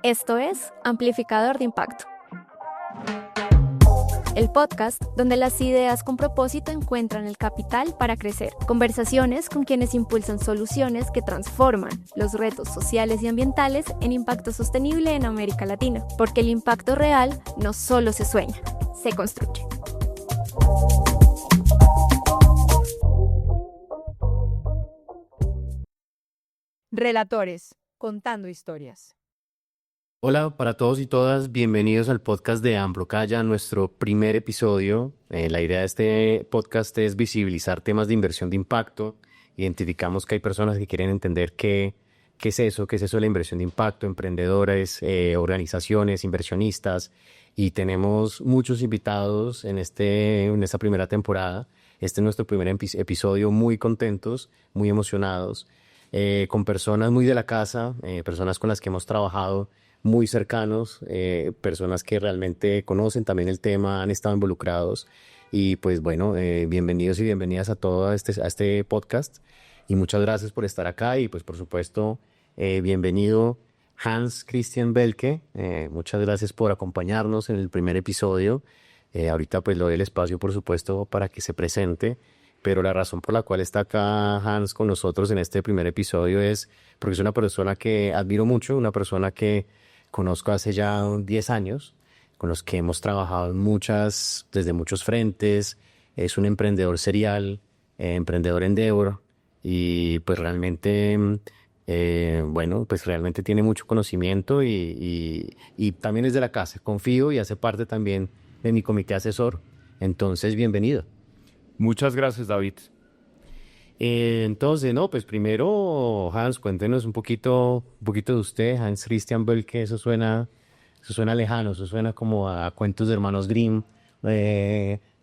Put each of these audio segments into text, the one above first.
Esto es Amplificador de Impacto, el podcast donde las ideas con propósito encuentran el capital para crecer. Conversaciones con quienes impulsan soluciones que transforman los retos sociales y ambientales en impacto sostenible en América Latina. Porque el impacto real no solo se sueña, se construye. Relatores, contando historias. Hola para todos y todas, bienvenidos al podcast de Ambrocaya, nuestro primer episodio. La idea de este podcast es visibilizar temas de inversión de impacto. Identificamos que hay personas que quieren entender qué es eso de la inversión de impacto, emprendedores, organizaciones, inversionistas, y tenemos muchos invitados en esta primera temporada. Este es nuestro primer episodio, muy contentos, muy emocionados, con personas muy de la casa, personas con las que hemos trabajado muy cercanos, personas que realmente conocen también el tema, han estado involucrados. Y pues bueno, bienvenidos y bienvenidas a todo este podcast, y muchas gracias por estar acá. Y pues por supuesto, bienvenido Hans Christian Belke, muchas gracias por acompañarnos en el primer episodio. Ahorita pues le doy el espacio, por supuesto, para que se presente, pero la razón por la cual está acá Hans con nosotros en este primer episodio es porque es una persona que admiro mucho, una persona que conozco hace ya 10 años, con los que hemos trabajado desde muchos frentes. Es un emprendedor serial, emprendedor endeavor, y pues realmente, pues realmente tiene mucho conocimiento y también es de la casa. Confío y hace parte también de mi comité asesor. Entonces, bienvenido. Muchas gracias, David. Entonces, pues primero, Hans, cuéntenos un poquito de usted. Hans Christian Belke, eso suena lejano, eso suena como a cuentos de hermanos Grimm,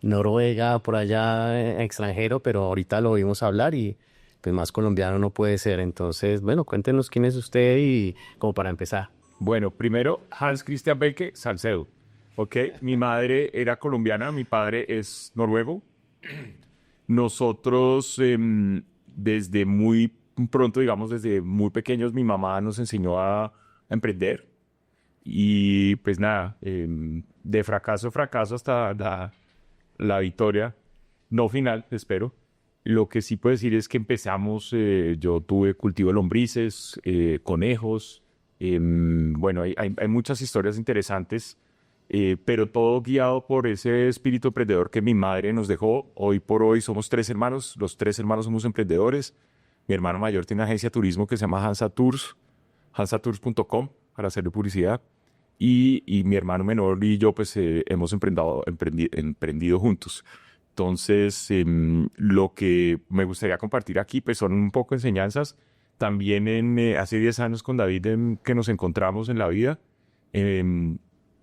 Noruega, por allá, extranjero, pero ahorita lo oímos hablar y pues más colombiano no puede ser. Entonces, bueno, cuéntenos quién es usted y como para empezar. Bueno, primero, Hans Christian Belke, Salcedo. ¿Ok? Mi madre era colombiana, mi padre es noruego. Nosotros, desde muy pronto, digamos, desde muy pequeños, mi mamá nos enseñó a emprender. Y pues nada, de fracaso a fracaso hasta la victoria, no final, espero. Lo que sí puedo decir es que empezamos, yo tuve cultivo de lombrices, conejos. Bueno, hay muchas historias interesantes. Pero todo guiado por ese espíritu emprendedor que mi madre nos dejó. Hoy por hoy somos 3 hermanos, los 3 hermanos somos emprendedores. Mi hermano mayor tiene una agencia de turismo que se llama Hansa Tours, hansatours.com, para hacerle publicidad. Y mi hermano menor y yo pues hemos emprendido juntos. Entonces, lo que me gustaría compartir aquí pues son un poco enseñanzas. También hace 10 años con David, que nos encontramos en la vida,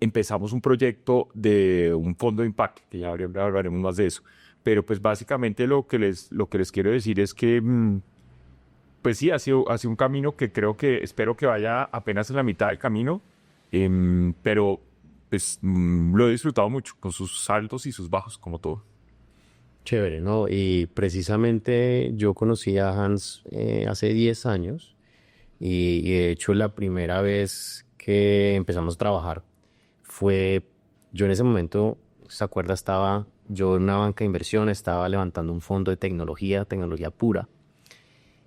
empezamos un proyecto de un fondo de impacto, que ya hablaremos más de eso. Pero pues básicamente lo que les quiero decir es que pues sí, ha sido un camino que espero que vaya apenas en la mitad del camino, pero pues lo he disfrutado mucho, con sus altos y sus bajos, como todo. Chévere, ¿no? Y precisamente yo conocí a Hans hace 10 años y de hecho la primera vez que empezamos a trabajar yo en ese momento, ¿se acuerda? Estaba yo en una banca de inversión, estaba levantando un fondo de tecnología pura,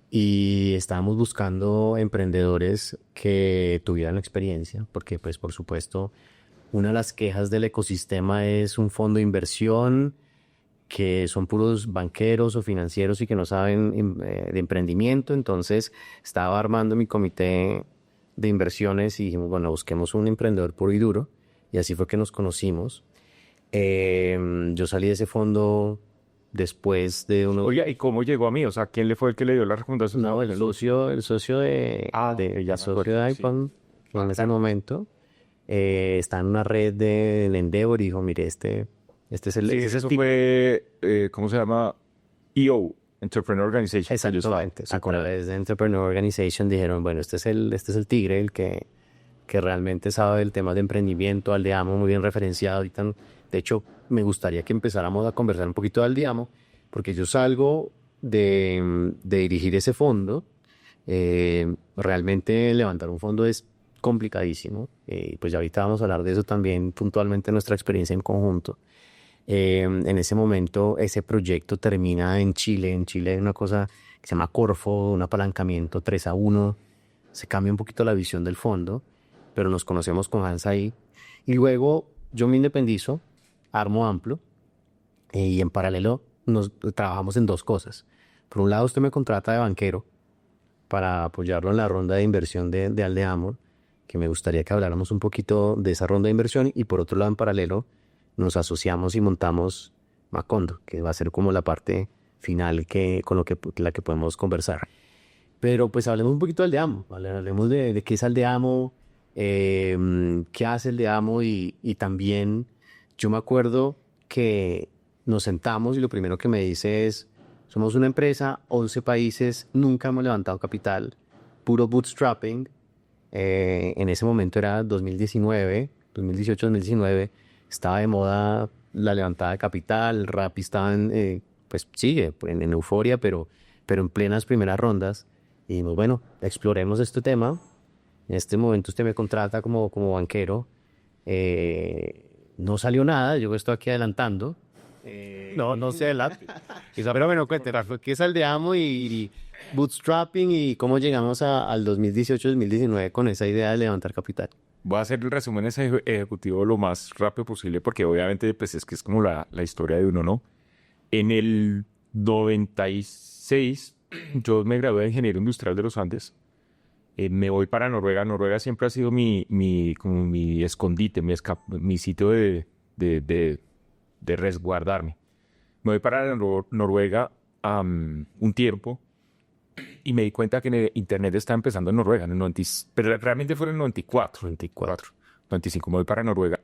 y estábamos buscando emprendedores que tuvieran experiencia, porque pues por supuesto una de las quejas del ecosistema es un fondo de inversión que son puros banqueros o financieros y que no saben de emprendimiento. Entonces estaba armando mi comité de inversiones y dijimos, bueno, busquemos un emprendedor puro y duro. Y así fue que nos conocimos. Yo salí de ese fondo después de unos... Oiga, ¿y cómo llegó a mí? O sea, ¿quién le fue el que le dio la recomendación? No, el socio de iPhone, sí. En ese momento, está en una red del Endeavor y dijo, mire, este es el... Sí, este es eso el tipo. fue, ¿cómo se llama? EO, Entrepreneur Organization. Exactamente. A través de Entrepreneur Organization dijeron, bueno, este es el tigre, el que realmente sabe del tema de emprendimiento. Aldeamo, muy bien referenciado. Ahorita, de hecho, me gustaría que empezáramos a conversar un poquito de Aldeamo, porque yo salgo de dirigir ese fondo. Realmente levantar un fondo es complicadísimo. Pues ya ahorita vamos a hablar de eso también puntualmente, nuestra experiencia en conjunto. En ese momento, ese proyecto termina en Chile. En Chile hay una cosa que se llama Corfo, un apalancamiento 3-1. Se cambia un poquito la visión del fondo, pero nos conocemos con Hans ahí. Y luego yo me independizo, armo Amplo, y en paralelo nos trabajamos en dos cosas. Por un lado, usted me contrata de banquero para apoyarlo en la ronda de inversión de Aldeamor, que me gustaría que habláramos un poquito de esa ronda de inversión. Y por otro lado, en paralelo, nos asociamos y montamos Macondo, que va a ser como la parte final con la que podemos conversar. Pero pues hablemos un poquito de Aldeamo, ¿vale? Hablemos de qué es Aldeamo, qué hace Aldeamo y también yo me acuerdo que nos sentamos y lo primero que me dice es: somos una empresa, 11 países, nunca hemos levantado capital, puro bootstrapping. En ese momento era 2019, 2018-2019, estaba de moda la levantada de capital, Rappi estaba pues sigue en euforia, pero en plenas primeras rondas. Y dijimos, bueno, exploremos este tema. En este momento usted me contrata como banquero. No salió nada, yo estoy aquí adelantando. No se adelante. Pero bueno, cuéntanos, ¿qué es Aldeamo y bootstrapping y cómo llegamos al 2018-2019 con esa idea de levantar capital? Voy a hacer el resumen ejecutivo lo más rápido posible porque obviamente pues es que es como la historia de uno, ¿no? En el 96 yo me gradué de ingeniero industrial de los Andes. Me voy para Noruega. Noruega siempre ha sido como mi escondite, mi sitio de resguardarme. Me voy para Noruega un tiempo y me di cuenta que el internet estaba empezando en Noruega, pero realmente fue en el 94. 95 me voy para Noruega.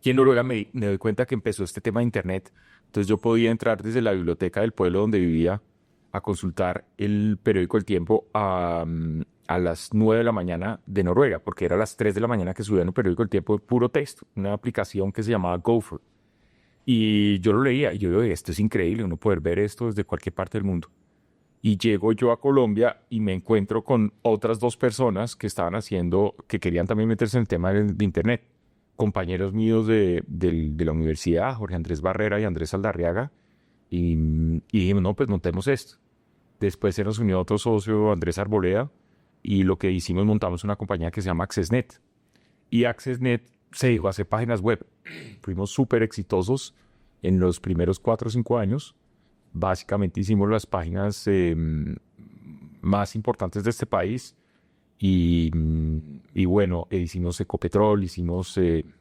Y en Noruega me doy cuenta que empezó este tema de internet. Entonces yo podía entrar desde la biblioteca del pueblo donde vivía a consultar el periódico El Tiempo a las 9 de la mañana de Noruega, porque era a las 3 de la mañana que subían el periódico El Tiempo de puro texto, una aplicación que se llamaba Gopher. Y yo lo leía y yo digo, esto es increíble, uno poder ver esto desde cualquier parte del mundo. Y llego yo a Colombia y me encuentro con otras dos personas que que querían también meterse en el tema de internet. Compañeros míos de la universidad, Jorge Andrés Barrera y Andrés Aldarriaga, y dijimos, no, pues montemos esto. Después se nos unió otro socio, Andrés Arboleda, y lo que hicimos, montamos una compañía que se llama AccessNet. Y AccessNet se dijo hacer páginas web. Fuimos súper exitosos en los primeros 4 o 5 años. Básicamente hicimos las páginas más importantes de este país. Y bueno, hicimos Ecopetrol, hicimos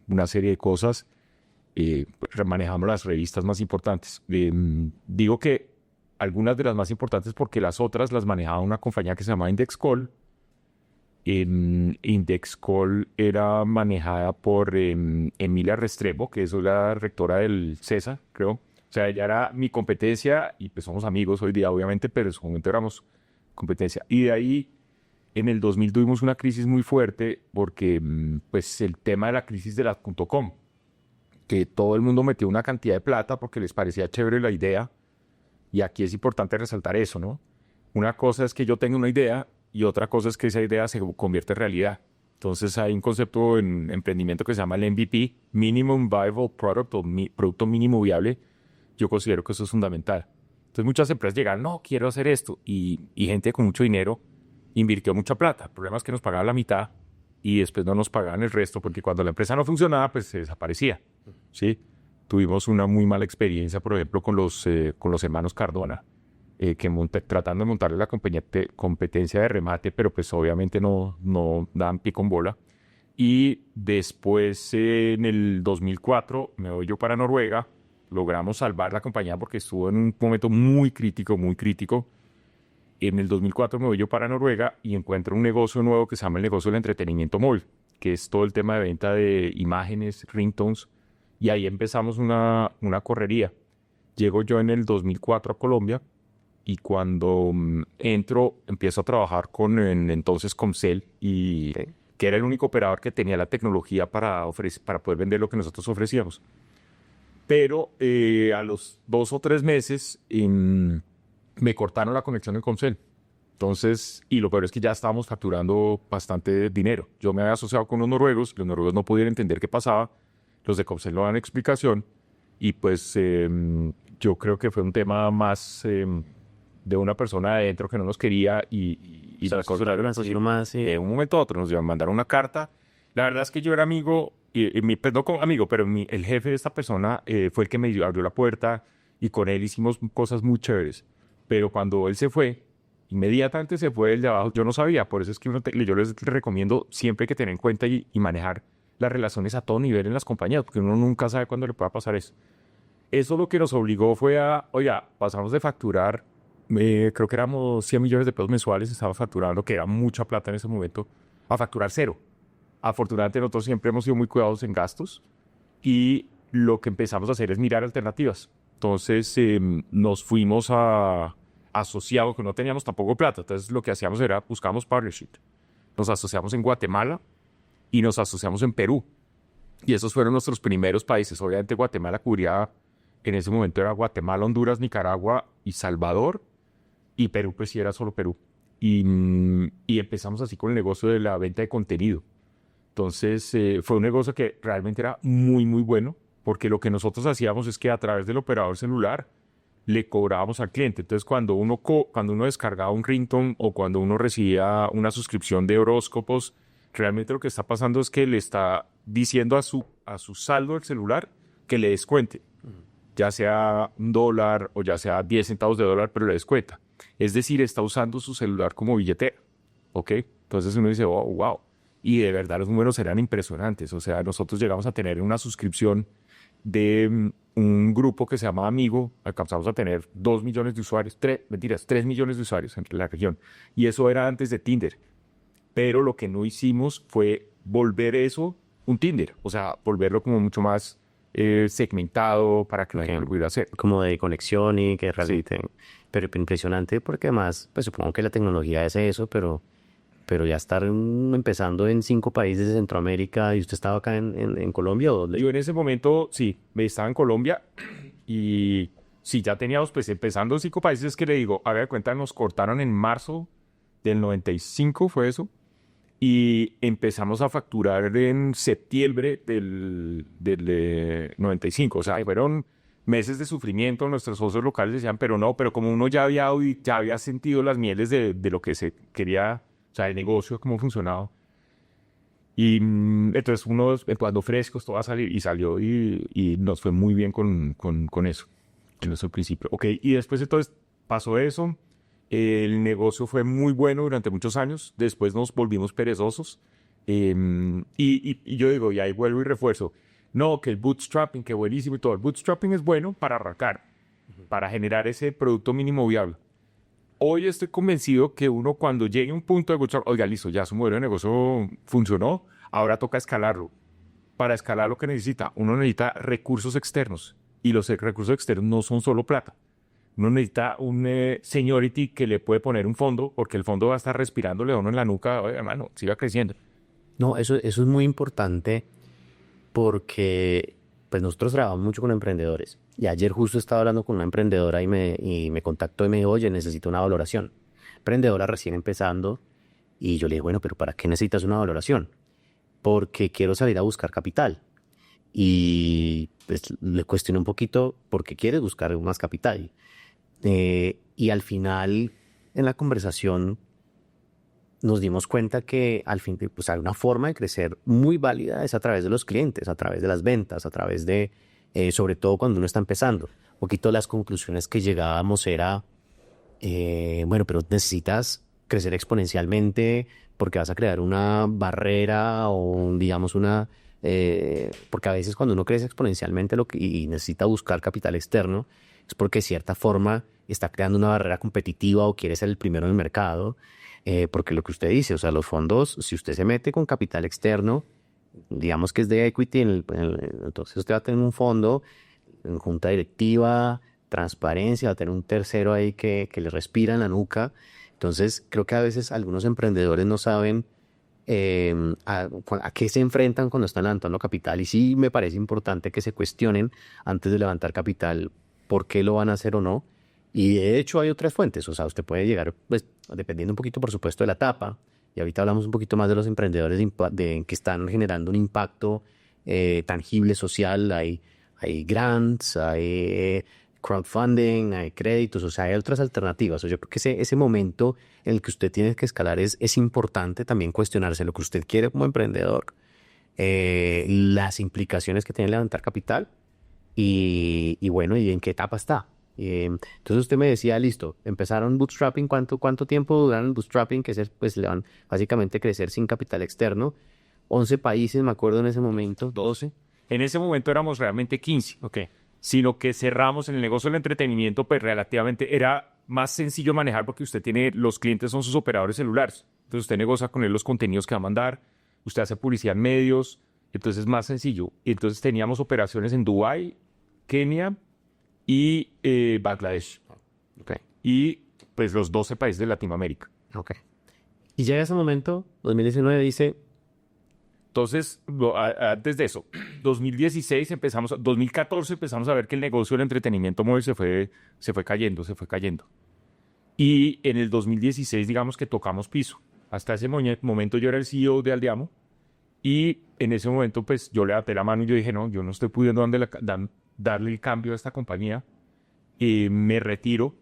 una serie de cosas, manejamos las revistas más importantes. Digo que algunas de las más importantes porque las otras las manejaba una compañía que se llama Indexcall. Indexcall era manejada por Emilia Restrepo, que es la rectora del CESA, creo. O sea, ella era mi competencia y pues somos amigos hoy día, obviamente, pero en su momento éramos competencia. Y de ahí, en el 2000 tuvimos una crisis muy fuerte porque pues el tema de la crisis de las .com, que todo el mundo metió una cantidad de plata porque les parecía chévere la idea. Y aquí es importante resaltar eso, ¿no? Una cosa es que yo tenga una idea y otra cosa es que esa idea se convierte en realidad. Entonces hay un concepto en emprendimiento que se llama el MVP, Minimum Viable Product, o producto mínimo viable. Yo considero que eso es fundamental. Entonces muchas empresas llegan, no, quiero hacer esto. Y gente con mucho dinero invirtió mucha plata. El problema es que nos pagaban la mitad y después no nos pagaban el resto porque cuando la empresa no funcionaba, pues se desaparecía, ¿sí? Tuvimos una muy mala experiencia, por ejemplo, con los hermanos Cardona, tratando de montarle la competencia de remate, pero pues obviamente no daban pie con bola. Y después, en el 2004, me voy yo para Noruega. Logramos salvar la compañía porque estuvo en un momento muy crítico, muy crítico. En el 2004 me voy yo para Noruega y encuentro un negocio nuevo que se llama el negocio del entretenimiento móvil, que es todo el tema de venta de imágenes, ringtones. Y ahí empezamos una correría. Llego yo en el 2004 a Colombia y cuando empiezo a trabajar con entonces Comcel, que era el único operador que tenía la tecnología para poder vender lo que nosotros ofrecíamos. Pero a los 2 o 3 meses me cortaron la conexión en Comcel. Entonces, y lo peor es que ya estábamos facturando bastante dinero. Yo me había asociado con los noruegos no podían entender qué pasaba, los de Copcel no dan explicación, y pues yo creo que fue un tema más de una persona adentro que no nos quería y O sea, nos censuraron así nomás, de un momento a otro nos mandaron una carta. La verdad es que yo era amigo, pues no como amigo, pero el jefe de esta persona fue el que me abrió la puerta y con él hicimos cosas muy chéveres. Pero cuando él se fue, inmediatamente se fue el de abajo. Yo no sabía, por eso es que yo les recomiendo siempre que tener en cuenta y manejar las relaciones a todo nivel en las compañías, porque uno nunca sabe cuándo le pueda pasar eso. Eso lo que nos obligó fue oiga, pasamos de facturar, creo que éramos 100 millones de pesos mensuales, estaba facturando, que era mucha plata en ese momento, a facturar cero. Afortunadamente nosotros siempre hemos sido muy cuidadosos en gastos y lo que empezamos a hacer es mirar alternativas. Entonces nos fuimos asociados, que no teníamos tampoco plata, entonces lo que hacíamos era buscábamos partnership. Nos asociamos en Guatemala y nos asociamos en Perú. Y esos fueron nuestros primeros países. Obviamente Guatemala cubría, en ese momento era Guatemala, Honduras, Nicaragua y Salvador. Y Perú pues sí era solo Perú. Y empezamos así con el negocio de la venta de contenido. Entonces fue un negocio que realmente era muy, muy bueno, porque lo que nosotros hacíamos es que a través del operador celular le cobrábamos al cliente. Entonces cuando uno descargaba un ringtone o cuando uno recibía una suscripción de horóscopos, realmente lo que está pasando es que le está diciendo a su saldo del celular que le descuente, ya sea $1 o ya sea 10 centavos de dólar, pero le descuenta. Es decir, está usando su celular como billetera, ¿ok? Entonces uno dice, oh, wow. Y de verdad los números eran impresionantes. O sea, nosotros llegamos a tener una suscripción de un grupo que se llama Amigo, alcanzamos a tener 2 millones de usuarios, 3 millones de usuarios en la región. Y eso era antes de Tinder. Pero lo que no hicimos fue volver eso un Tinder, o sea, volverlo como mucho más segmentado para que la gente lo pudiera hacer. como de conexión y que realmente... Sí. Pero impresionante porque además, pues supongo que la tecnología es eso, pero ya estar empezando en 5 países de Centroamérica y usted estaba acá en Colombia o dónde? Yo en ese momento, sí, estaba en Colombia y sí, ya teníamos pues empezando en 5 países que le digo, haga de cuenta, nos cortaron en marzo del 95, fue eso. Y empezamos a facturar en septiembre del 95. O sea, fueron meses de sufrimiento. Nuestros socios locales decían, pero como uno ya había sentido las mieles de lo que se quería, o sea, el negocio, cómo funcionaba. Y entonces uno, cuando frescos, todo va a salir. Y salió y nos fue muy bien con eso, en nuestro principio. Ok, y después entonces pasó eso. El negocio fue muy bueno durante muchos años. Después nos volvimos perezosos. Y yo digo, y ahí vuelvo y refuerzo. No, que el bootstrapping, que buenísimo y todo. El bootstrapping es bueno para arrancar, para generar ese producto mínimo viable. Hoy estoy convencido que uno cuando llegue a un punto de bootstrap, oiga, listo, ya su modelo de negocio funcionó, ahora toca escalarlo. Para escalar lo que necesita, uno necesita recursos externos. Y los recursos externos no son solo plata. Uno necesita un seniority que le puede poner un fondo, porque el fondo va a estar respirándole a uno en la nuca. Oye, hermano, siga creciendo. No, eso es muy importante porque pues nosotros trabajamos mucho con emprendedores. Y ayer justo estaba hablando con una emprendedora y me contactó y me dijo, oye, necesito una valoración. Emprendedora recién empezando. Y yo le dije, bueno, pero ¿para qué necesitas una valoración? Porque quiero salir a buscar capital. Y pues le cuestioné un poquito por qué quieres buscar más capital. Y al final, en la conversación, nos dimos cuenta que al fin, pues hay una forma de crecer muy válida es a través de los clientes, a través de las ventas, a través de, sobre todo cuando uno está empezando. Un poquito las conclusiones que llegábamos era, bueno, pero necesitas crecer exponencialmente porque vas a crear una barrera o, digamos, porque a veces cuando uno crece exponencialmente y necesita buscar capital externo, es porque de cierta forma está creando una barrera competitiva o quiere ser el primero en el mercado, porque lo que usted dice, o sea, los fondos, si usted se mete con capital externo, digamos que es de equity, entonces usted va a tener un fondo en junta directiva, transparencia, va a tener un tercero ahí que le respira en la nuca. Entonces creo que a veces algunos emprendedores no saben a qué se enfrentan cuando están levantando capital, y sí me parece importante que se cuestionen antes de levantar capital por qué lo van a hacer o no, Y de hecho hay otras fuentes, o sea, usted puede llegar, pues, dependiendo un poquito, por supuesto, de la etapa, y ahorita hablamos un poquito más de los emprendedores que están generando un impacto tangible social. Hay grants, hay crowdfunding, hay créditos, o sea, hay otras alternativas. O sea, yo creo que ese momento en el que usted tiene que escalar es importante también cuestionarse lo que usted quiere como emprendedor, las implicaciones que tiene levantar capital y bueno, y en qué etapa está. Entonces usted me decía, listo, empezaron bootstrapping, ¿cuánto tiempo duraron bootstrapping? Que es, pues le van básicamente crecer sin capital externo. 11 países, me acuerdo en ese momento, 12. En ese momento éramos realmente 15. Ok. Sino que cerramos en el negocio del entretenimiento, pues relativamente era más sencillo manejar porque usted tiene, los clientes son sus operadores celulares. Entonces usted negocia con él los contenidos que va a mandar, usted hace publicidad en medios, entonces es más sencillo. Y entonces teníamos operaciones en Dubái, Kenia y Bangladesh. Ok. Y pues los 12 países de Latinoamérica. Ok. Y llega ese momento, 2019, dice, Entonces, antes de eso, 2014 empezamos a ver que el negocio del entretenimiento móvil se fue cayendo. Y en el 2016, digamos que tocamos piso. Hasta ese momento yo era el CEO de Aldeamo y en ese momento pues yo levanté la mano y yo dije, no, yo no estoy pudiendo darle el cambio a esta compañía. Me retiro.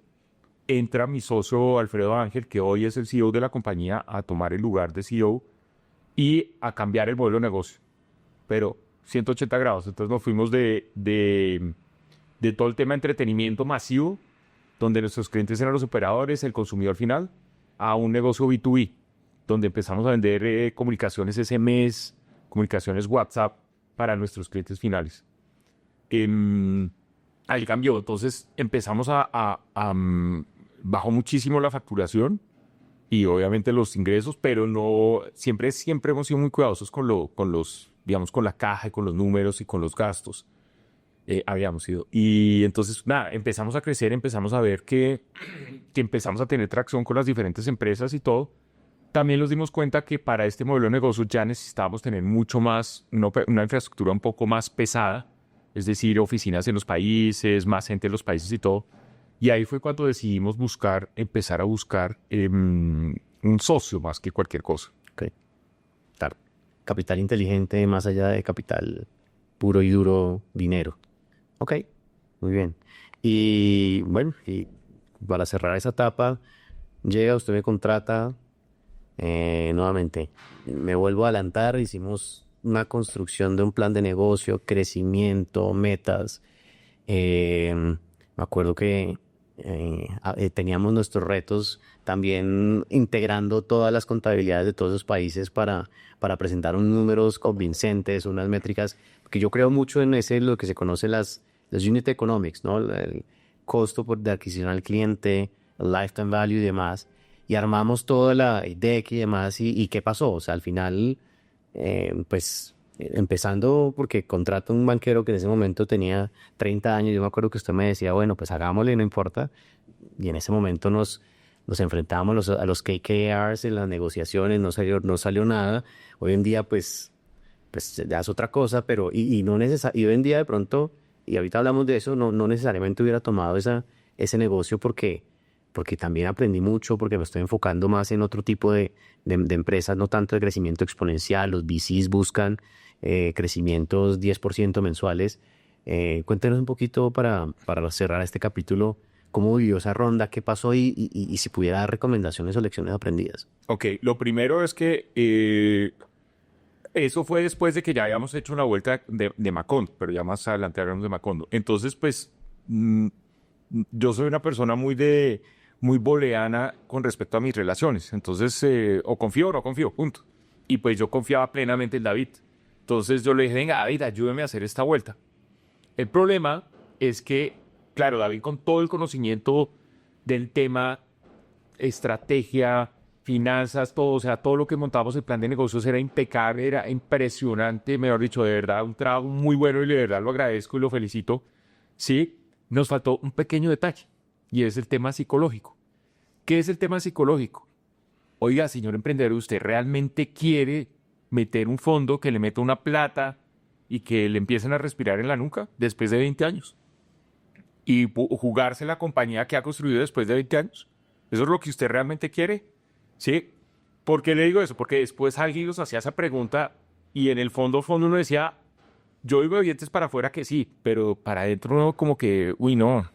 Entra mi socio Alfredo Ángel, que hoy es el CEO de la compañía, a tomar el lugar de CEO y a cambiar el modelo de negocio, pero 180 grados. Entonces nos fuimos de todo el tema de entretenimiento masivo, donde nuestros clientes eran los operadores, el consumidor final, a un negocio B2B, donde empezamos a vender comunicaciones SMS, comunicaciones WhatsApp para nuestros clientes finales. Ahí cambió, entonces empezamos bajó muchísimo la facturación, y obviamente los ingresos, pero no, siempre hemos sido muy cuidadosos con los, digamos, con la caja y con los números y con los gastos. Habíamos sido. Y entonces, nada, empezamos a crecer, empezamos a ver que empezamos a tener tracción con las diferentes empresas y todo. También nos dimos cuenta que para este modelo de negocio ya necesitábamos tener mucho más, una infraestructura un poco más pesada, es decir, oficinas en los países, más gente en los países y todo. Y ahí fue cuando decidimos empezar a buscar un socio más que cualquier cosa. ok, claro, capital inteligente más allá de capital puro y duro, dinero. Ok, muy bien. Y bueno, y para cerrar esa etapa, llega, usted me contrata, nuevamente, me vuelvo a adelantar, hicimos una construcción de un plan de negocio, crecimiento, metas. Me acuerdo que teníamos nuestros retos también integrando todas las contabilidades de todos los países para presentar unos números convincentes, unas métricas, porque yo creo mucho en lo que se conoce las unit economics, ¿no? El costo de adquisición al cliente, el lifetime value y demás, y armamos toda la IDEC y demás, y ¿qué pasó? O sea, al final, empezando porque contrato a un banquero que en ese momento tenía 30 años, yo me acuerdo que usted me decía, bueno, pues hagámosle, no importa, y en ese momento nos enfrentábamos a los KKRs en las negociaciones, no salió nada. Hoy en día, pues ya es otra cosa, pero y hoy en día de pronto, y ahorita hablamos de eso, no necesariamente hubiera tomado ese negocio porque también aprendí mucho, porque me estoy enfocando más en otro tipo de empresas, no tanto de crecimiento exponencial. Los VCs buscan crecimientos 10% mensuales. Cuéntenos un poquito para cerrar este capítulo, cómo vivió esa ronda, qué pasó y si pudiera dar recomendaciones o lecciones aprendidas. Ok, lo primero es que eso fue después de que ya habíamos hecho una vuelta de Macondo, pero ya más adelante hablamos de Macondo. Entonces, pues, yo soy una persona muy booleana con respecto a mis relaciones. Entonces, o confío o no confío, punto. Y pues yo confiaba plenamente en David. Entonces yo le dije, venga, David, ayúdeme a hacer esta vuelta. El problema es que, claro, David con todo el conocimiento del tema, estrategia, finanzas, todo, o sea, todo lo que montábamos el plan de negocios era impecable, era impresionante, mejor dicho, de verdad, un trabajo muy bueno y de verdad lo agradezco y lo felicito. Sí, nos faltó un pequeño detalle y es el tema psicológico. ¿Qué es el tema psicológico? Oiga, señor emprendedor, ¿usted realmente quiere meter un fondo que le meta una plata y que le empiecen a respirar en la nuca después de 20 años? y jugarse la compañía que ha construido después de 20 años? ¿Eso es lo que usted realmente quiere? ¿Sí? ¿Por qué le digo eso? Porque después alguien nos hacía esa pregunta y en el fondo uno decía, yo digo de dientes para afuera que sí, pero para adentro uno como que, uy, no,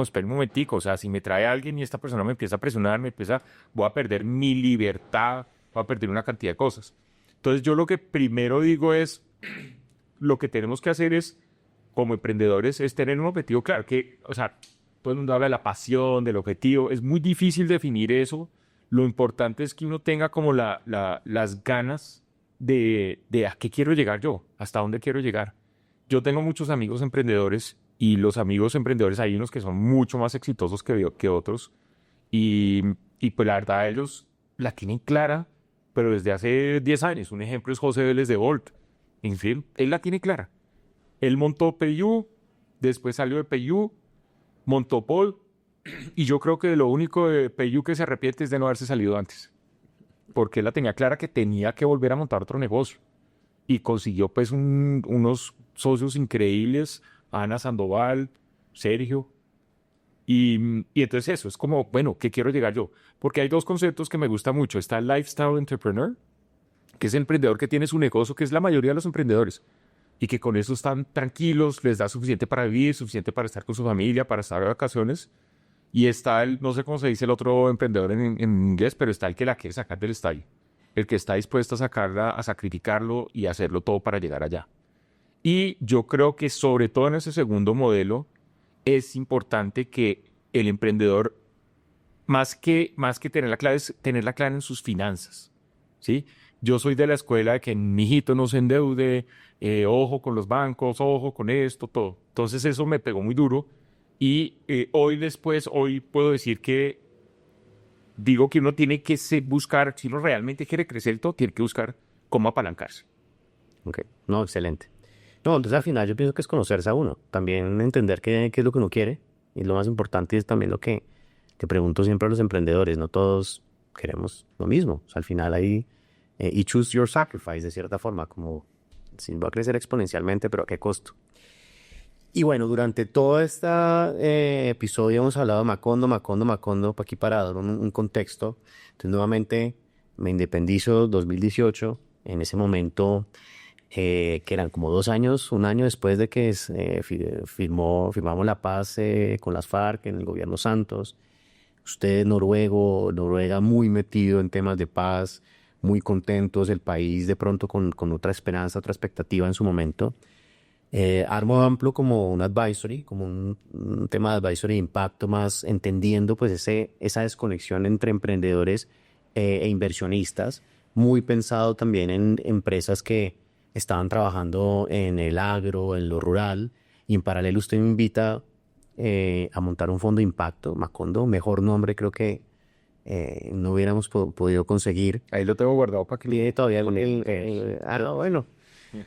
espera un momentico. O sea, si me trae alguien y esta persona me empieza a presionar, voy a perder mi libertad, voy a perder una cantidad de cosas. Entonces yo lo que primero digo es, lo que tenemos que hacer es, como emprendedores, es tener un objetivo claro. Que, o sea, todo el mundo habla de la pasión, del objetivo. Es muy difícil definir eso. Lo importante es que uno tenga como las ganas de a qué quiero llegar yo, hasta dónde quiero llegar. Yo tengo muchos amigos emprendedores y los amigos emprendedores hay unos que son mucho más exitosos que otros y pues la verdad ellos la tienen clara, pero desde hace 10 años. Un ejemplo es José Vélez de Bolt. En fin, él la tiene clara. Él montó PayU, después salió de PayU, montó Paul, y yo creo que lo único de PayU que se arrepiente es de no haberse salido antes. Porque él la tenía clara que tenía que volver a montar otro negocio. Y consiguió pues unos socios increíbles, Ana Sandoval, Sergio. Y entonces eso, es como, bueno, ¿qué quiero llegar yo? Porque hay dos conceptos que me gustan mucho. Está el lifestyle entrepreneur, que es el emprendedor que tiene su negocio, que es la mayoría de los emprendedores. Y que con eso están tranquilos, les da suficiente para vivir, suficiente para estar con su familia, para estar de vacaciones. Y está el, no sé cómo se dice el otro emprendedor en inglés, pero está el que la quiere sacar del estadio. El que está dispuesto a sacarla, a sacrificarlo y a hacerlo todo para llegar allá. Y yo creo que sobre todo en ese segundo modelo es importante que el emprendedor, más que tener la clave, es tenerla clara en sus finanzas, ¿sí? Yo soy de la escuela de que mi hijito no se endeude, ojo con los bancos, ojo con esto, todo. Entonces eso me pegó muy duro. Y hoy puedo decir que digo que uno tiene que buscar, si uno realmente quiere crecer todo, tiene que buscar cómo apalancarse. Ok, no, excelente. No, entonces al final yo pienso que es conocerse a uno, también entender qué es lo que uno quiere y lo más importante es también lo que te pregunto siempre a los emprendedores, no todos queremos lo mismo, o sea, al final ahí, y choose your sacrifice de cierta forma, como si va a crecer exponencialmente, pero ¿a qué costo? Y bueno, durante todo este episodio hemos hablado de Macondo, aquí para dar un contexto. Entonces, nuevamente, me independizo 2018. En ese momento, que eran como 2 años, un año después de que firmamos la paz con las FARC en el gobierno Santos. Usted, Noruega muy metido en temas de paz, muy contentos, el país de pronto con otra esperanza, otra expectativa en su momento. Armo Amplo como un advisory, como un tema de advisory de impacto, más entendiendo pues esa desconexión entre emprendedores e inversionistas, muy pensado también en empresas que estaban trabajando en el agro, en lo rural, y en paralelo usted me invita a montar un fondo de impacto, Macondo, mejor nombre creo que no hubiéramos podido conseguir. Ahí lo tengo guardado para que... Tiene todavía bueno.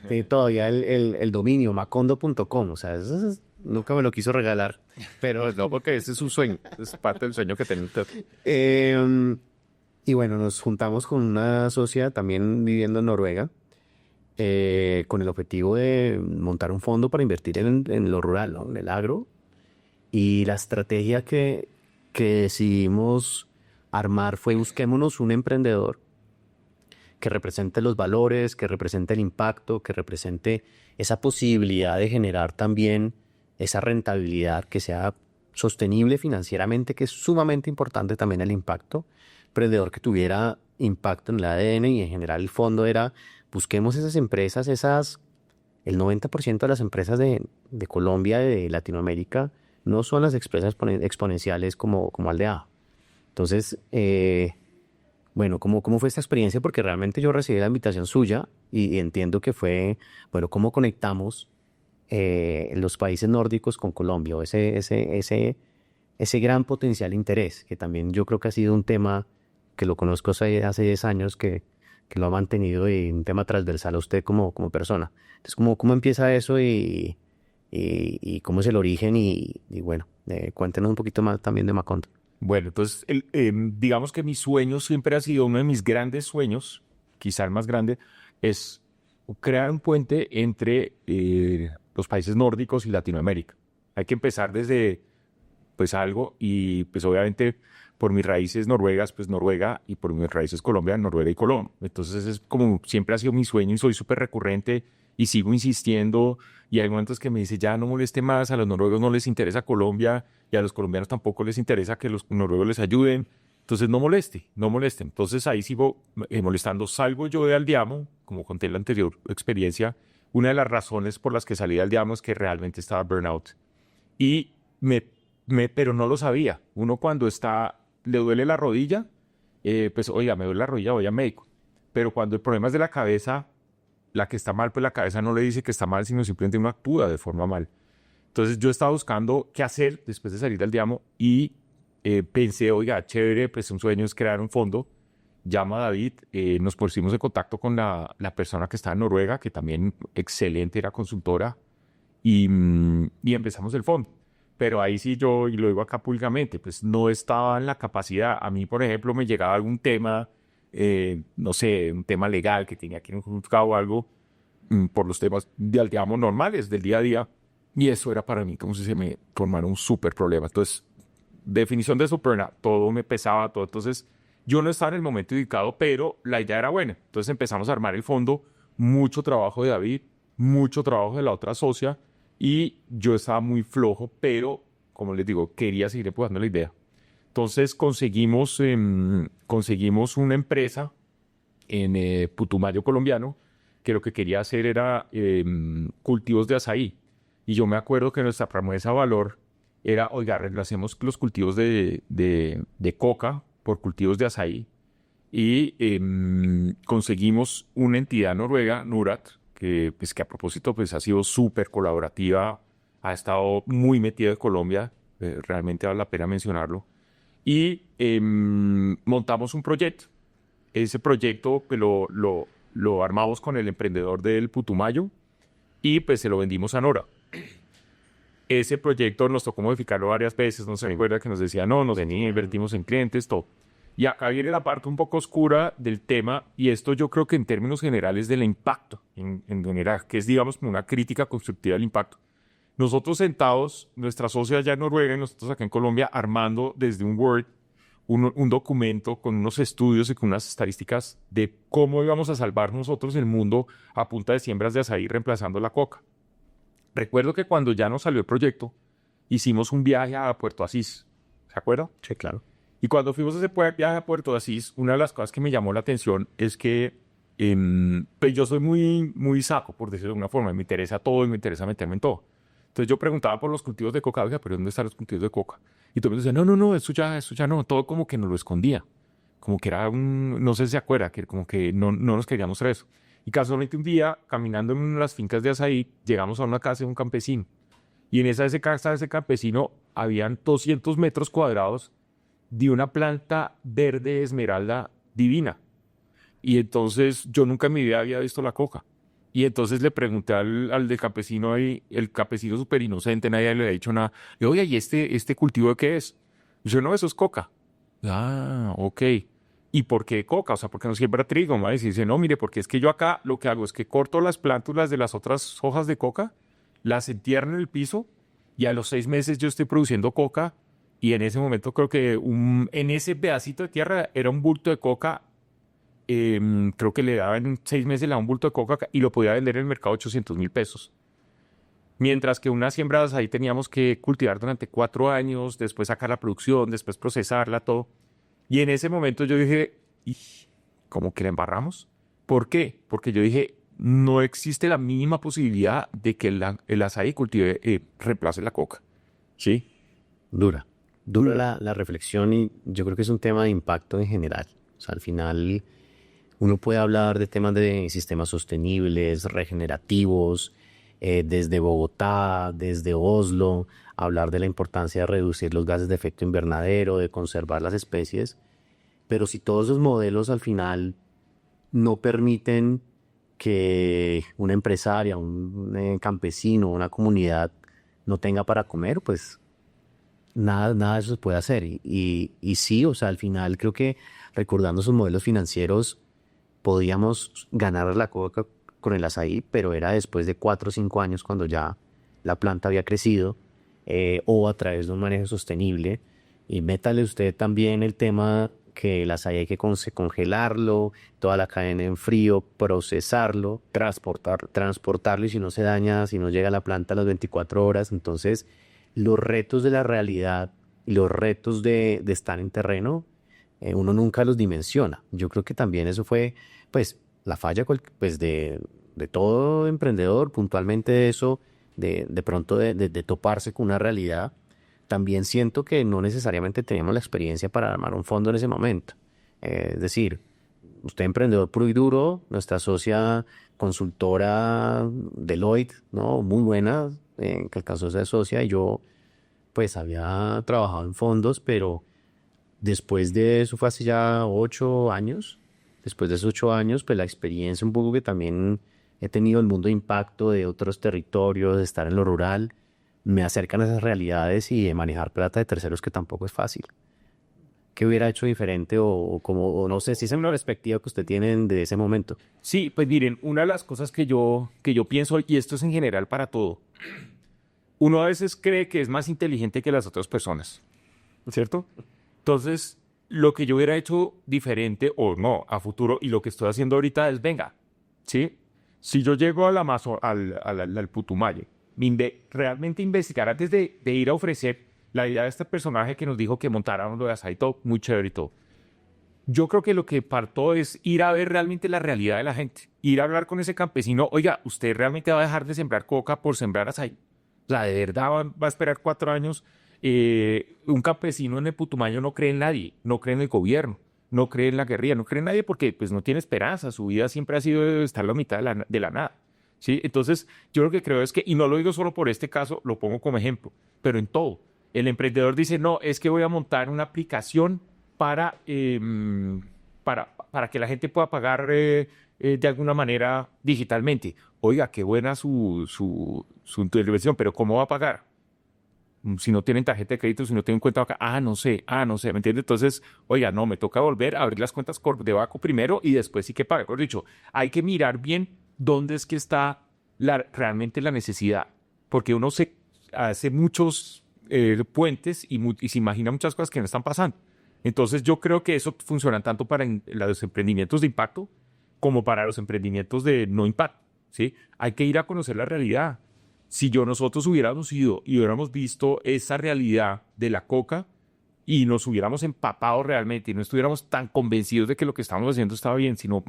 Tiene todavía el dominio macondo.com, o sea, nunca me lo quiso regalar, pero No, porque ese es un sueño, es parte del sueño que tengo. Y bueno, nos juntamos con una socia también viviendo en Noruega, con el objetivo de montar un fondo para invertir en lo rural, ¿no? En el agro, y la estrategia que decidimos armar fue busquémonos un emprendedor que represente los valores, que represente el impacto, que represente esa posibilidad de generar también esa rentabilidad, que sea sostenible financieramente, que es sumamente importante también el impacto. Emprendedor que tuviera impacto en el ADN y en general el fondo era, busquemos esas empresas, el 90% de las empresas de Colombia, de Latinoamérica, no son las empresas exponenciales como Aldea. Entonces, bueno, ¿cómo fue esta experiencia? Porque realmente yo recibí la invitación suya y entiendo que fue, bueno, ¿cómo conectamos los países nórdicos con Colombia? Ese gran potencial de interés, que también yo creo que ha sido un tema que lo conozco hace 10 años, que lo ha mantenido y un tema transversal a usted como persona. Entonces, ¿cómo empieza eso y cómo es el origen? Y bueno, cuéntenos un poquito más también de Macondo. Bueno, entonces, digamos que mi sueño siempre ha sido uno de mis grandes sueños, quizá el más grande, es crear un puente entre los países nórdicos y Latinoamérica. hay que empezar desde pues algo y pues obviamente por mis raíces noruegas, pues Noruega y por mis raíces Colombia, Noruega y Colombia. Entonces es como siempre ha sido mi sueño y soy súper recurrente y sigo insistiendo y hay momentos que me dice ya no moleste más, a los noruegos no les interesa Colombia y a los colombianos tampoco les interesa que los noruegos les ayuden. Entonces no moleste, no moleste. Entonces ahí sigo molestando. Salgo yo de Aldeamo, como conté en la anterior experiencia. Una de las razones por las que salí de Aldeamo es que realmente estaba burnout. Y pero no lo sabía. Uno cuando le duele la rodilla, pues oiga, me duele la rodilla, voy a médico. Pero cuando el problema es de la cabeza, la que está mal, pues la cabeza no le dice que está mal, sino simplemente uno actúa de forma mal. Entonces yo estaba buscando qué hacer después de salir del Aldeamo y pensé, oiga, chévere, pues un sueño es crear un fondo. Llama a David, nos pusimos en contacto con la persona que estaba en Noruega, que también excelente, era consultora, y empezamos el fondo. Pero ahí sí yo, y lo digo acá públicamente, pues no estaba en la capacidad. A mí, por ejemplo, me llegaba algún tema, no sé, un tema legal que tenía que ir a un juzgado o algo, por los temas digamos, normales del día a día, y eso era para mí como si se me formara un súper problema. Entonces, definición de burnout, todo me pesaba, todo. Entonces, yo no estaba en el momento indicado, pero la idea era buena. Entonces empezamos a armar el fondo, mucho trabajo de David, mucho trabajo de la otra socia, y yo estaba muy flojo, pero, como les digo, quería seguir empujando la idea. Entonces conseguimos una empresa en Putumayo colombiano, que lo que quería hacer era cultivos de azaí. Y yo me acuerdo que nuestra promesa de valor era, oiga, reemplacemos los cultivos de coca por cultivos de azaí. Y conseguimos una entidad noruega, Nurat, que a propósito pues, ha sido súper colaborativa, ha estado muy metida en Colombia, realmente vale la pena mencionarlo. Y montamos un proyecto. Ese proyecto pues, lo armamos con el emprendedor del Putumayo y pues se lo vendimos a Nora. Ese proyecto nos tocó modificarlo varias veces, no se me acuerda que nos decía, no, nos venía, invertimos en clientes, todo. Y acá viene la parte un poco oscura del tema, y esto yo creo que en términos generales del impacto, en general, que es, digamos, como una crítica constructiva del impacto. Nosotros sentados, nuestra socia allá en Noruega y nosotros acá en Colombia, armando desde un Word un documento con unos estudios y con unas estadísticas de cómo íbamos a salvar nosotros el mundo a punta de siembras de azaí reemplazando la coca. Recuerdo que cuando ya nos salió el proyecto, hicimos un viaje a Puerto Asís. ¿Se acuerda? Sí, claro. Y cuando fuimos a ese viaje a Puerto Asís, una de las cosas que me llamó la atención es que pues yo soy muy saco, por decirlo de una forma. Me interesa todo y me interesa meterme en todo. Entonces yo preguntaba por los cultivos de coca, oiga, pero ¿dónde están los cultivos de coca? Y todo el mundo decía, no, eso ya no. Todo como que nos lo escondía. Como que era no sé si se acuerda, que como que no nos quería mostrar eso. Y casualmente un día, caminando en las fincas de azaí, llegamos a una casa de un campesino. Y en esa casa de ese campesino habían 200 metros cuadrados de una planta verde esmeralda divina. Y entonces yo nunca en mi vida había visto la coca. Y entonces le pregunté al del campesino ahí, el campesino súper inocente, nadie le había dicho nada. Le digo, oye, ¿y este cultivo de qué es? Y yo, no, eso es coca. Ah, ok. ¿Y por qué coca? O sea, ¿por qué no siembra trigo? Y dice, no, mire, porque es que yo acá lo que hago es que corto las plántulas de las otras hojas de coca, las entierro en el piso y a los 6 meses yo estoy produciendo coca y en ese momento creo que en ese pedacito de tierra era un bulto de coca, creo que le daban 6 meses, le daban un bulto de coca y lo podía vender en el mercado 800,000 pesos. Mientras que unas sembradas ahí teníamos que cultivar durante 4 años, después sacar la producción, después procesarla, todo. Y en ese momento yo dije, ¿cómo que la embarramos? ¿Por qué? Porque yo dije, no existe la mínima posibilidad de que el azaí reemplace la coca. ¿Sí? Dura la reflexión y yo creo que es un tema de impacto en general. O sea, al final uno puede hablar de temas de sistemas sostenibles, regenerativos, desde Bogotá, desde Oslo, hablar de la importancia de reducir los gases de efecto invernadero, de conservar las especies, pero si todos esos modelos al final no permiten que una empresaria, un campesino, una comunidad no tenga para comer, pues nada de eso se puede hacer. Y sí, o sea, al final creo que recordando esos modelos financieros podíamos ganar la coca con el azaí, pero era después de 4 o 5 años cuando ya la planta había crecido o a través de un manejo sostenible. Y métale usted también el tema que las hay que congelarlo, toda la cadena en frío, procesarlo, transportarlo y si no se daña, si no llega a la planta a las 24 horas. Entonces, los retos de la realidad y los retos de estar en terreno, uno nunca los dimensiona. Yo creo que también eso fue, pues, la falla pues, de todo emprendedor, puntualmente eso, de pronto de toparse con una realidad. También siento que no necesariamente teníamos la experiencia para armar un fondo en ese momento. Es decir, usted emprendedor puro y duro, nuestra socia consultora Deloitte, ¿no? Muy buena, en que alcanzó a ser socia, y yo pues había trabajado en fondos, pero después de eso fue hace ya 8 años. Después de esos 8 años, pues la experiencia un poco que también he tenido el mundo de impacto de otros territorios, de estar en lo rural, me acercan a esas realidades y de manejar plata de terceros que tampoco es fácil. ¿Qué hubiera hecho diferente o no sé si esa es una perspectiva que usted tiene de ese momento? Sí, pues miren, una de las cosas que yo pienso, y esto es en general para todo, uno a veces cree que es más inteligente que las otras personas, ¿cierto? Entonces, lo que yo hubiera hecho diferente o no a futuro, y lo que estoy haciendo ahorita es, venga, ¿sí? Si yo llego al Amazo, al Putumayo, realmente investigar antes de ir a ofrecer la idea de este personaje que nos dijo que montáramos lo de Asai Talk, muy chévere y todo. Yo creo que lo que partó es ir a ver realmente la realidad de la gente, ir a hablar con ese campesino, oiga, ¿usted realmente va a dejar de sembrar coca por sembrar Asai? O sea, ¿de verdad va a esperar 4 años? Un campesino en el Putumayo no cree en nadie, no cree en el gobierno, no cree en la guerrilla, no cree en nadie porque pues no tiene esperanza, su vida siempre ha sido estar a la mitad de la nada. ¿Sí? Entonces, yo lo que creo es que, y no lo digo solo por este caso, lo pongo como ejemplo, pero en todo. El emprendedor dice, no, es que voy a montar una aplicación para que la gente pueda pagar de alguna manera digitalmente. Oiga, qué buena su intervención, pero ¿cómo va a pagar? Si no tienen tarjeta de crédito, si no tienen cuenta acá, no sé, ¿me entiende? Entonces, oiga, no, me toca volver a abrir las cuentas de banco primero y después sí que pague. Por dicho, hay que mirar bien dónde es que está realmente la necesidad, porque uno se hace muchos puentes y se imagina muchas cosas que no están pasando. Entonces yo creo que eso funciona tanto para los emprendimientos de impacto como para los emprendimientos de no impacto, ¿sí? Hay que ir a conocer la realidad. Si nosotros hubiéramos ido y hubiéramos visto esa realidad de la coca y nos hubiéramos empapado realmente y no estuviéramos tan convencidos de que lo que estábamos haciendo estaba bien, sino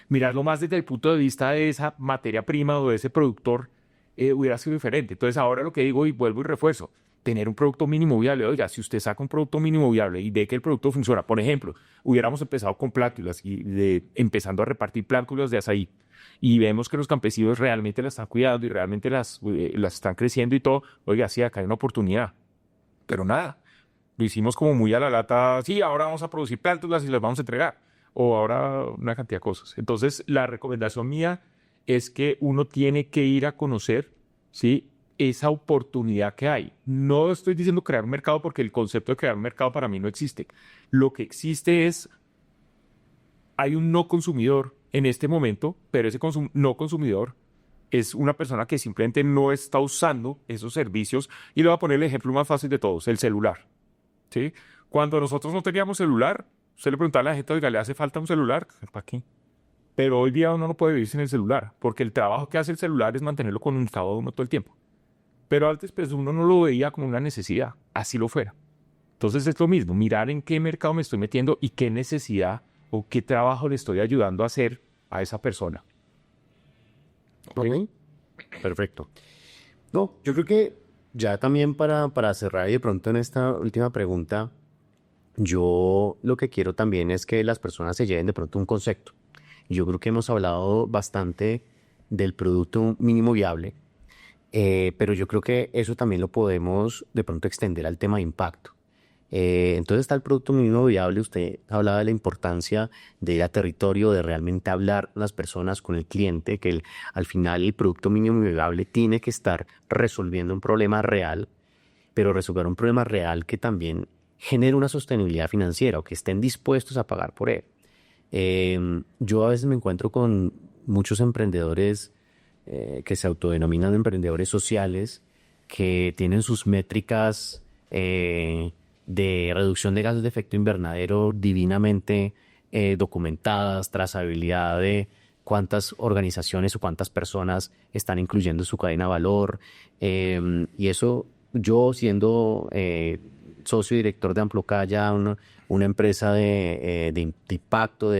mirarlo más desde el punto de vista de esa materia prima o de ese productor, hubiera sido diferente. Entonces ahora lo que digo y vuelvo y refuerzo, tener un producto mínimo viable. Oiga, si usted saca un producto mínimo viable y ve que el producto funciona, por ejemplo, hubiéramos empezado con plántulas y empezando a repartir plántulas de azaí y vemos que los campesinos realmente las están cuidando y realmente las están creciendo y todo, oiga, sí, acá hay una oportunidad. Pero nada, lo hicimos como muy a la lata, sí, ahora vamos a producir plántulas y las vamos a entregar, o ahora una cantidad de cosas. Entonces, la recomendación mía es que uno tiene que ir a conocer, ¿sí?, esa oportunidad que hay. No estoy diciendo crear un mercado porque el concepto de crear un mercado para mí no existe. Lo que existe es, hay un no consumidor en este momento, pero ese no consumidor es una persona que simplemente no está usando esos servicios. Y le voy a poner el ejemplo más fácil de todos, el celular, ¿sí? Cuando nosotros no teníamos celular, usted le preguntaba a la gente, oiga, ¿le hace falta un celular? ¿Para qué? Pero hoy día uno no puede vivir sin el celular, porque el trabajo que hace el celular es mantenerlo conectado a uno todo el tiempo. Pero antes pues uno no lo veía como una necesidad, así lo fuera. Entonces es lo mismo, mirar en qué mercado me estoy metiendo y qué necesidad o qué trabajo le estoy ayudando a hacer a esa persona. ¿Ok? Perfecto. No, yo creo que ya también para cerrar y de pronto en esta última pregunta, yo lo que quiero también es que las personas se lleven de pronto un concepto. Yo creo que hemos hablado bastante del producto mínimo viable. Pero yo creo que eso también lo podemos de pronto extender al tema de impacto. Entonces está el producto mínimo viable. Usted hablaba de la importancia de ir a territorio, de realmente hablar con las personas, con el cliente, que al final el producto mínimo viable tiene que estar resolviendo un problema real, pero resolver un problema real que también genere una sostenibilidad financiera o que estén dispuestos a pagar por él. Yo a veces me encuentro con muchos emprendedores que se autodenominan emprendedores sociales, que tienen sus métricas de reducción de gases de efecto invernadero divinamente documentadas, trazabilidad de cuántas organizaciones o cuántas personas están incluyendo su cadena de valor. Y eso, yo siendo socio y director de Amplocaya, una empresa de impacto,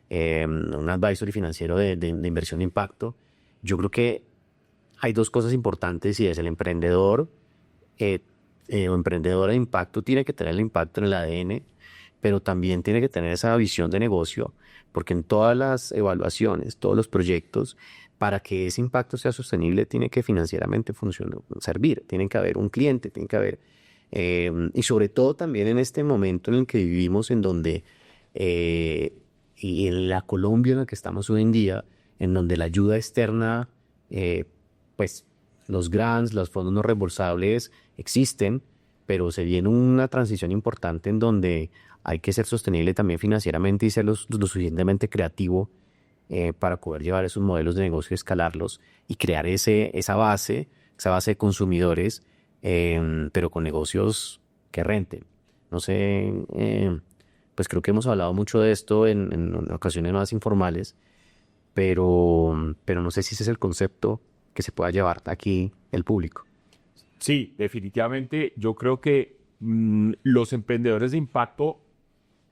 un advisory financiero de inversión de impacto, yo creo que hay dos cosas importantes, y es el emprendedor o emprendedora de impacto tiene que tener el impacto en el ADN, pero también tiene que tener esa visión de negocio, porque en todas las evaluaciones, todos los proyectos, para que ese impacto sea sostenible, tiene que financieramente servir, tiene que haber un cliente, tiene que haber, y sobre todo también en este momento en el que vivimos, en donde, y en la Colombia en la que estamos hoy en día, en donde la ayuda externa, pues los grants, los fondos no reembolsables existen, pero se viene una transición importante en donde hay que ser sostenible también financieramente y ser lo suficientemente creativo para poder llevar esos modelos de negocio, escalarlos y crear esa base de consumidores, pero con negocios que renten. No sé, pues creo que hemos hablado mucho de esto en ocasiones más informales, pero no sé si ese es el concepto que se pueda llevar aquí el público. Sí, definitivamente. Yo creo que los emprendedores de impacto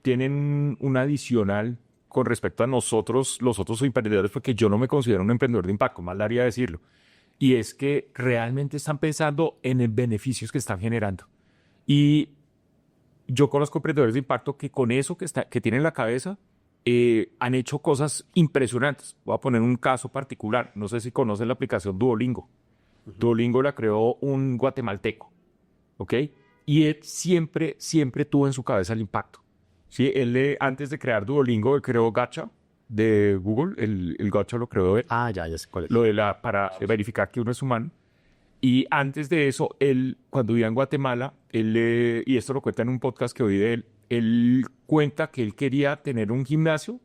tienen un adicional con respecto a nosotros, los otros emprendedores, porque yo no me considero un emprendedor de impacto, mal daría decirlo. Y es que realmente están pensando en los beneficios que están generando. Y yo conozco emprendedores de impacto que con eso que tienen en la cabeza han hecho cosas impresionantes. Voy a poner un caso particular. No sé si conocen la aplicación Duolingo. Duolingo la creó un guatemalteco, ¿ok? Y él siempre tuvo en su cabeza el impacto. ¿Sí? Él, antes de crear Duolingo, él creó Gacha de Google. El Gacha lo creó él. Ya sé cuál es. Para verificar que uno es humano. Y antes de eso, él, cuando vivía en Guatemala, y esto lo cuenta en un podcast que oí de él cuenta que él quería tener un gimnasio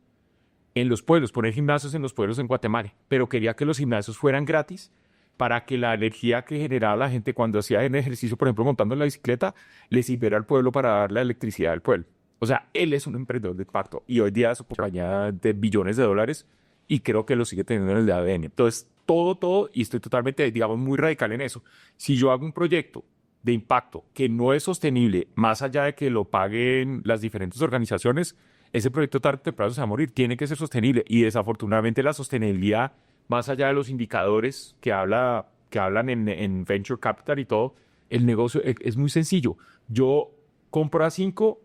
en los pueblos, poner gimnasios en los pueblos en Guatemala, pero quería que los gimnasios fueran gratis para que la energía que generaba la gente cuando hacía ejercicio, por ejemplo, montando en la bicicleta, le sirviera al pueblo para dar la electricidad al pueblo. O sea, él es un emprendedor de impacto y hoy día es una compañía de billones de dólares y creo que lo sigue teniendo en el ADN. Entonces, todo, y estoy totalmente, digamos, muy radical en eso. Si yo hago un proyecto de impacto que no es sostenible, más allá de que lo paguen las diferentes organizaciones, ese proyecto tarde o temprano se va a morir. Tiene que ser sostenible. Y desafortunadamente la sostenibilidad, más allá de los indicadores que hablan en Venture Capital y todo, el negocio es muy sencillo. Yo compro a 5,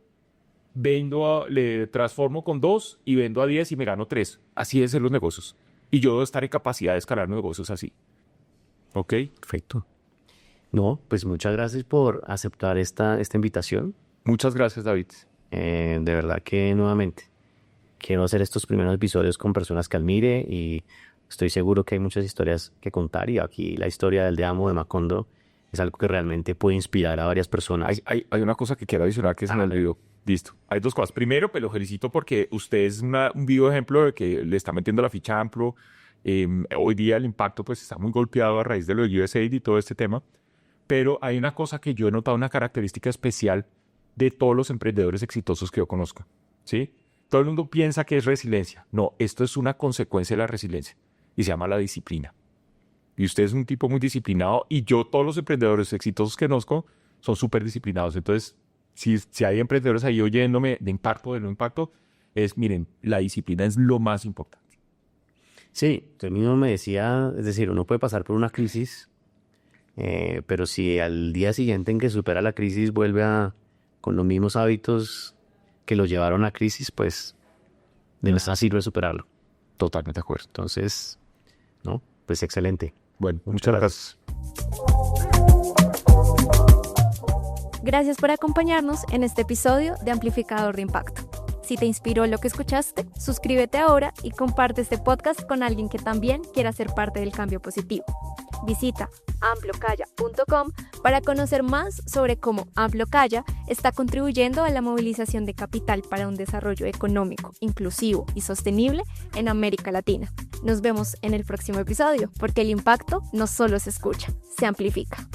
le transformo con 2 y vendo a 10 y me gano 3. Así es en los negocios. Y yo debo estar en capacidad de escalar negocios así. ¿Ok? Perfecto. No, pues muchas gracias por aceptar esta invitación. Muchas gracias, David. De verdad que nuevamente quiero hacer estos primeros episodios con personas que admire y estoy seguro que hay muchas historias que contar, y aquí la historia del Deamo de Macondo es algo que realmente puede inspirar a varias personas. Hay una cosa que quiero adicionar que se me olvidó. Listo. Hay dos cosas. Primero, pues lo felicito porque usted es un vivo ejemplo de que le está metiendo la ficha Amplo. Hoy día el impacto pues está muy golpeado a raíz de lo de USAID y todo este tema. Pero hay una cosa que yo he notado, una característica especial de todos los emprendedores exitosos que yo conozco, ¿sí? Todo el mundo piensa que es resiliencia. No, esto es una consecuencia de la resiliencia y se llama la disciplina. Y usted es un tipo muy disciplinado y todos los emprendedores exitosos que conozco son súper disciplinados. Entonces, si hay emprendedores ahí oyéndome de impacto, de no impacto, miren, la disciplina es lo más importante. Sí, usted mismo me decía, es decir, uno puede pasar por una crisis, pero si al día siguiente en que supera la crisis vuelve con los mismos hábitos que lo llevaron a crisis, pues de nada sirve superarlo. Totalmente de acuerdo. Entonces, ¿no? Pues excelente. Bueno, muchas gracias. Gracias por acompañarnos en este episodio de Amplificador de Impacto. Si te inspiró lo que escuchaste, suscríbete ahora y comparte este podcast con alguien que también quiera ser parte del cambio positivo. Visita amplocaya.com para conocer más sobre cómo Amplocaya está contribuyendo a la movilización de capital para un desarrollo económico, inclusivo y sostenible en América Latina. Nos vemos en el próximo episodio, porque el impacto no solo se escucha, se amplifica.